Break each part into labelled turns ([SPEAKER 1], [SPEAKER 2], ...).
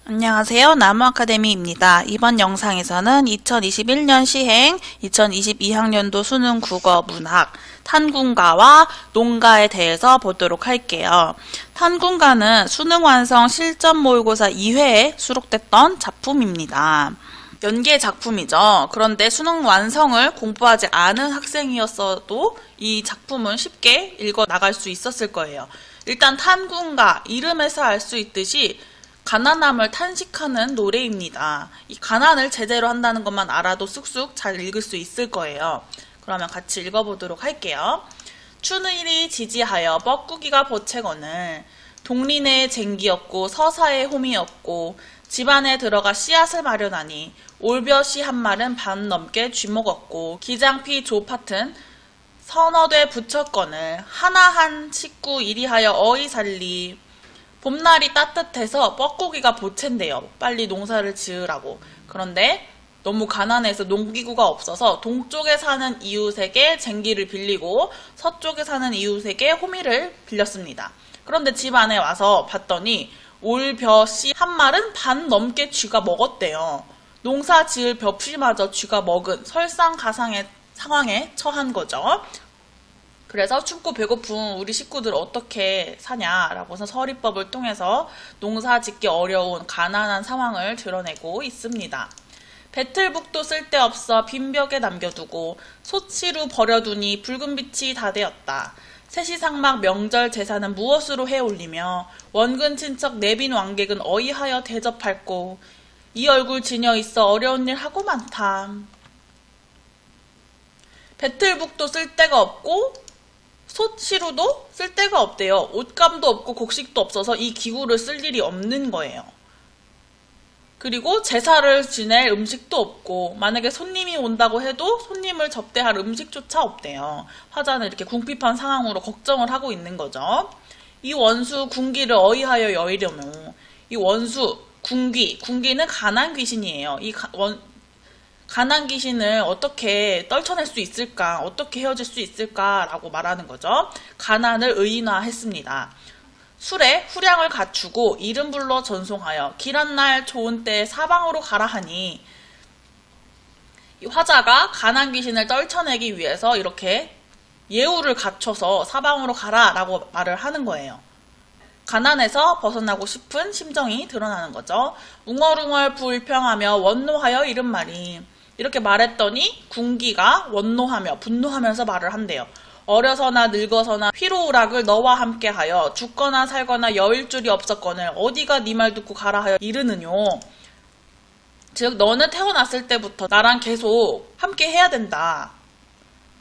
[SPEAKER 1] 안녕하세요. 나무아카데미입니다. 이번 영상에서는 2021년 시행 2022학년도 수능 국어 문학 탄군가와 농가에 대해서 보도록 할게요. 탄군가는 수능 완성 실전 모의고사 2회에 수록됐던 작품입니다. 연계 작품이죠. 그런데 수능 완성을 공부하지 않은 학생이었어도 이 작품은 쉽게 읽어 나갈 수 있었을 거예요. 일단 탄군가, 이름에서 알 수 있듯이 가난함을 탄식하는 노래입니다. 이 가난을 제대로 한다는 것만 알아도 쑥쑥 잘 읽을 수 있을 거예요. 그러면 같이 읽어보도록 할게요. 추늘이 지지하여 뻐꾸기가 보채거늘 동린의 쟁기였고 서사의 홈이었고 집안에 들어가 씨앗을 마련하니 올벼씨 한 말은 반 넘게 쥐먹었고 기장피 조파튼 서너되 부쳤거늘 하나한 식구 이리하여 어이 살리 봄날이 따뜻해서 뻐꾸기가 보챈대요. 빨리 농사를 지으라고. 그런데 너무 가난해서 농기구가 없어서 동쪽에 사는 이웃에게 쟁기를 빌리고 서쪽에 사는 이웃에게 호미를 빌렸습니다. 그런데 집 안에 와서 봤더니 올벼씨 한 말은 반 넘게 쥐가 먹었대요. 농사 지을 벼씨마저 쥐가 먹은 설상가상의 상황에 처한 거죠. 그래서 춥고 배고픈 우리 식구들 어떻게 사냐라고 해서 서리법을 통해서 농사 짓기 어려운 가난한 상황을 드러내고 있습니다. 배틀북도 쓸데없어 빈벽에 남겨두고 소치루 버려두니 붉은 빛이 다 되었다. 세시상막 명절 제사는 무엇으로 해올리며 원근 친척 내빈 왕객은 어이하여 대접할꼬 이 얼굴 지녀 있어 어려운 일 하고 많다. 배틀북도 쓸데가 없고 소치루도 쓸데가 없대요. 옷감도 없고 곡식도 없어서 이 기구를 쓸 일이 없는 거예요. 그리고 제사를 지낼 음식도 없고 만약에 손님이 온다고 해도 손님을 접대할 음식조차 없대요. 화자는 이렇게 궁핍한 상황으로 걱정을 하고 있는 거죠. 이 원수 군기를 어이하여 여의려며 이 원수 군기는 가난 귀신이에요. 이 가난 귀신을 어떻게 떨쳐낼 수 있을까? 어떻게 헤어질 수 있을까라고 말하는 거죠. 가난을 의인화했습니다. 술에 후량을 갖추고 이름 불러 전송하여 길한 날 좋은 때에 사방으로 가라 하니 이 화자가 가난 귀신을 떨쳐내기 위해서 이렇게 예우를 갖춰서 사방으로 가라라고 말을 하는 거예요. 가난에서 벗어나고 싶은 심정이 드러나는 거죠. 웅얼웅얼 불평하며 원노하여 이른 말이 이렇게 말했더니 군기가 원노하며 분노하면서 말을 한대요. 어려서나 늙어서나 피로우락을 너와 함께하여 죽거나 살거나 여일 줄이 없었거늘 어디가 네 말 듣고 가라 하여 이르느뇨. 즉 너는 태어났을 때부터 나랑 계속 함께 해야 된다.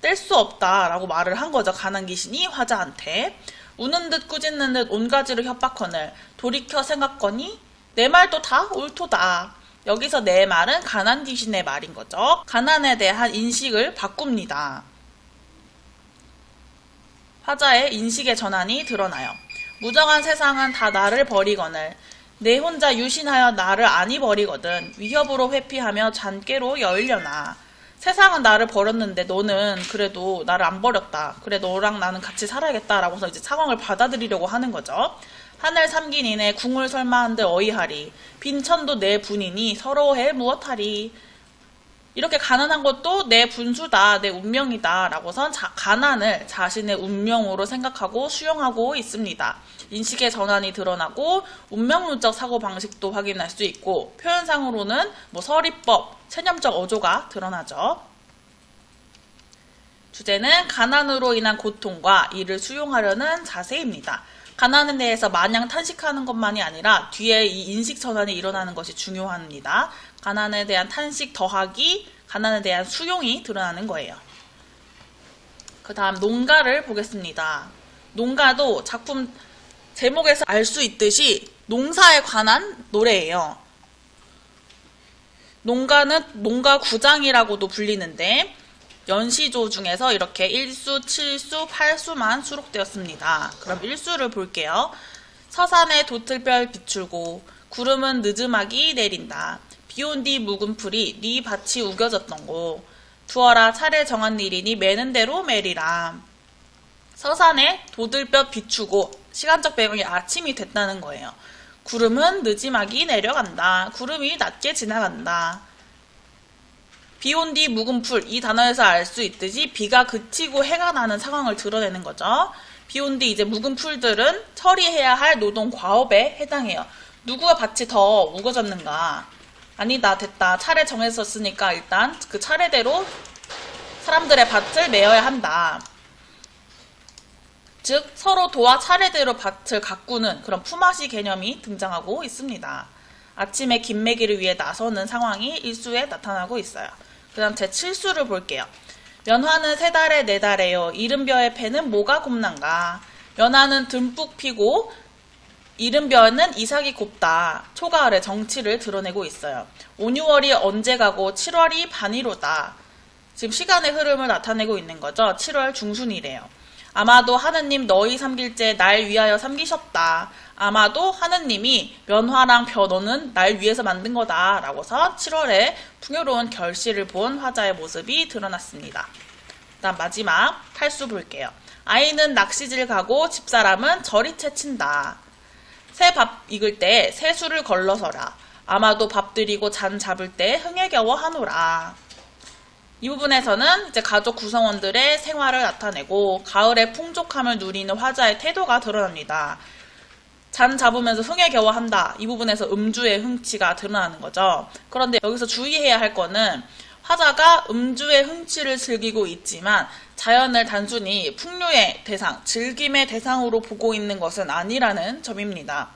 [SPEAKER 1] 뗄 수 없다 라고 말을 한 거죠. 가난 귀신이 화자한테. 우는 듯 꾸짖는 듯 온 가지로 협박거늘 돌이켜 생각거니 내 말도 다 옳도다. 여기서 내 말은 가난 귀신의 말인 거죠. 가난에 대한 인식을 바꿉니다. 화자의 인식의 전환이 드러나요. 무정한 세상은 다 나를 버리거늘 내 혼자 유신하여 나를 아니 버리거든 위협으로 회피하며 잔꾀로 여일려나 세상은 나를 버렸는데 너는 그래도 나를 안 버렸다. 그래 너랑 나는 같이 살아야겠다라고 해서 이제 상황을 받아들이려고 하는 거죠. 하늘 삼긴 이내 궁을 설마한들 어이하리 빈천도 내 분이니 서러워해 무엇하리. 이렇게 가난한 것도 내 분수다 내 운명이다 라고선 가난을 자신의 운명으로 생각하고 수용하고 있습니다. 인식의 전환이 드러나고 운명론적 사고방식도 확인할 수 있고 표현상으로는 서리법, 체념적 어조가 드러나죠. 주제는 가난으로 인한 고통과 이를 수용하려는 자세입니다. 가난에 대해서 마냥 탄식하는 것만이 아니라 뒤에 이 인식 전환이 일어나는 것이 중요합니다. 가난에 대한 탄식 더하기, 가난에 대한 수용이 드러나는 거예요. 그 다음 농가를 보겠습니다. 농가도 작품 제목에서 알 수 있듯이 농사에 관한 노래예요. 농가는 농가 구장이라고도 불리는데 연시조 중에서 이렇게 1수, 7수, 8수만 수록되었습니다. 그럼 1수를 볼게요. 서산에 도틀별 비출고 구름은 느즈막이 내린다. 비온 뒤 묵은 풀이 네 밭이 우겨졌던고. 두어라 차례 정한 일이니 매는 대로 매리라. 서산에 도들볕 비추고 시간적 배경이 아침이 됐다는 거예요. 구름은 느지막이 내려간다. 구름이 낮게 지나간다. 비 온 뒤 묵은 풀, 이 단어에서 알 수 있듯이 비가 그치고 해가 나는 상황을 드러내는 거죠. 비 온 뒤 이제 묵은 풀들은 처리해야 할 노동 과업에 해당해요. 누구가 밭이 더 무거졌는가? 아니다, 됐다. 차례 정했었으니까 일단 그 차례대로 사람들의 밭을 메어야 한다. 즉 서로 도와 차례대로 밭을 가꾸는 그런 품앗이 개념이 등장하고 있습니다. 아침에 김매기를 위해 나서는 상황이 일수에 나타나고 있어요. 그 다음 제7수를 볼게요. 연화는 3달에 4달에요. 이른벼의 패는 뭐가 곱난가. 연화는 듬뿍 피고 이른벼는 이삭이 곱다. 초가을의 정치를 드러내고 있어요. 5, 6월이 언제 가고 7월이 반이로다. 지금 시간의 흐름을 나타내고 있는 거죠. 7월 중순이래요. 아마도 하느님 너희 삼길째 날 위하여 삼기셨다. 아마도 하느님이 면화랑 벼너는 날 위해서 만든 거다 라고서 7월에 풍요로운 결실을 본 화자의 모습이 드러났습니다. 다음 마지막 탈수 볼게요. 아이는 낚시질 가고 집사람은 저리 채친다. 새 밥 익을 때 새수를 걸러서라. 아마도 밥 들이고 잔 잡을 때 흥에 겨워 하노라. 이 부분에서는 이제 가족 구성원들의 생활을 나타내고 가을의 풍족함을 누리는 화자의 태도가 드러납니다. 잔 잡으면서 흥에 겨워 한다. 이 부분에서 음주의 흥치가 드러나는 거죠. 그런데 여기서 주의해야 할 거는 화자가 음주의 흥치를 즐기고 있지만 자연을 단순히 풍류의 대상, 즐김의 대상으로 보고 있는 것은 아니라는 점입니다.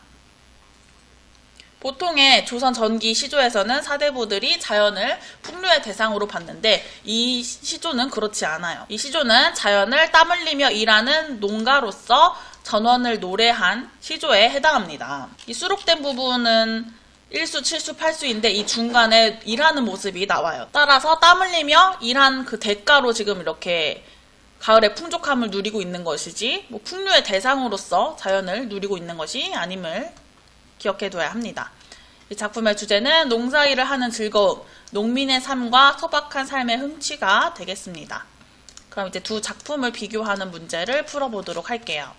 [SPEAKER 1] 보통의 조선 전기 시조에서는 사대부들이 자연을 풍류의 대상으로 봤는데 이 시조는 그렇지 않아요. 이 시조는 자연을 땀 흘리며 일하는 농가로서 전원을 노래한 시조에 해당합니다. 이 수록된 부분은 1수, 7수, 8수인데 이 중간에 일하는 모습이 나와요. 따라서 땀 흘리며 일한 그 대가로 지금 이렇게 가을의 풍족함을 누리고 있는 것이지 뭐 풍류의 대상으로서 자연을 누리고 있는 것이 아님을 기억해둬야 합니다. 이 작품의 주제는 농사일을 하는 즐거움, 농민의 삶과 소박한 삶의 흥취가 되겠습니다. 그럼 이제 두 작품을 비교하는 문제를 풀어보도록 할게요.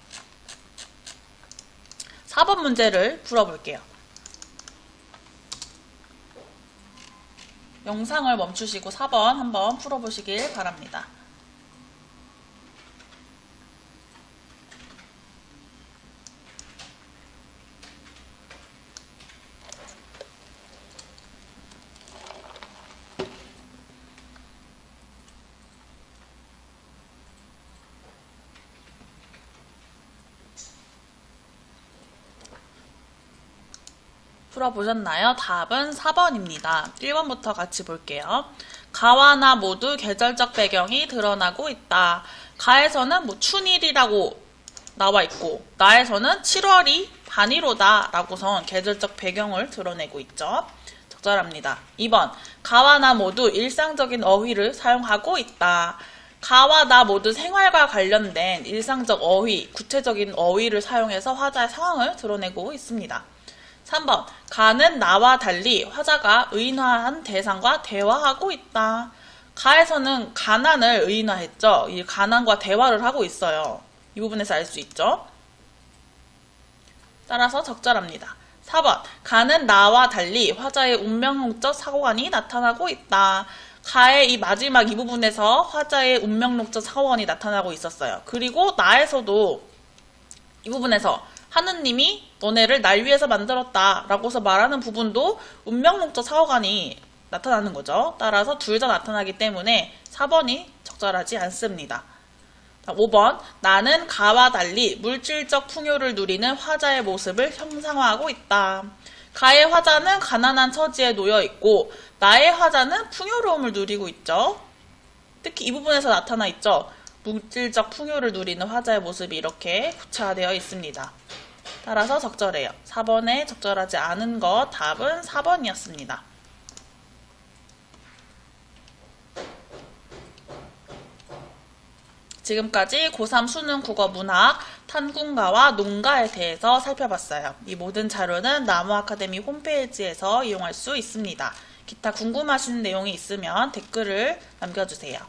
[SPEAKER 1] 4번 문제를 풀어볼게요. 영상을 멈추시고 4번 한번 풀어보시길 바랍니다. 풀어보셨나요? 답은 4번입니다. 1번부터 같이 볼게요. 가와 나 모두 계절적 배경이 드러나고 있다. 가에서는 뭐 춘일이라고 나와 있고 나에서는 7월이 반이로다 라고선 계절적 배경을 드러내고 있죠. 적절합니다. 2번 가와 나 모두 일상적인 어휘를 사용하고 있다. 가와 나 모두 생활과 관련된 일상적 어휘, 구체적인 어휘를 사용해서 화자의 상황을 드러내고 있습니다. 3번 가는 나와 달리 화자가 의인화한 대상과 대화하고 있다. 가에서는 가난을 의인화했죠. 이 가난과 대화를 하고 있어요. 이 부분에서 알 수 있죠. 따라서 적절합니다. 4번 가는 나와 달리 화자의 운명론적 사고관이 나타나고 있다. 가의 이 마지막 이 부분에서 화자의 운명론적 사고관이 나타나고 있었어요. 그리고 나에서도 이 부분에서 하느님이 너네를 날 위해서 만들었다 라고서 말하는 부분도 운명론적 사고관이 나타나는 거죠. 따라서 둘 다 나타나기 때문에 4번이 적절하지 않습니다. 5번 나는 가와 달리 물질적 풍요를 누리는 화자의 모습을 형상화하고 있다. 가의 화자는 가난한 처지에 놓여 있고 나의 화자는 풍요로움을 누리고 있죠. 특히 이 부분에서 나타나 있죠. 물질적 풍요를 누리는 화자의 모습이 이렇게 구체화되어 있습니다. 따라서 적절해요. 4번에 적절하지 않은 것 답은 4번이었습니다. 지금까지 고3 수능 국어 문학 탄군가와 농가에 대해서 살펴봤어요. 이 모든 자료는 나무아카데미 홈페이지에서 이용할 수 있습니다. 기타 궁금하신 내용이 있으면 댓글을 남겨주세요.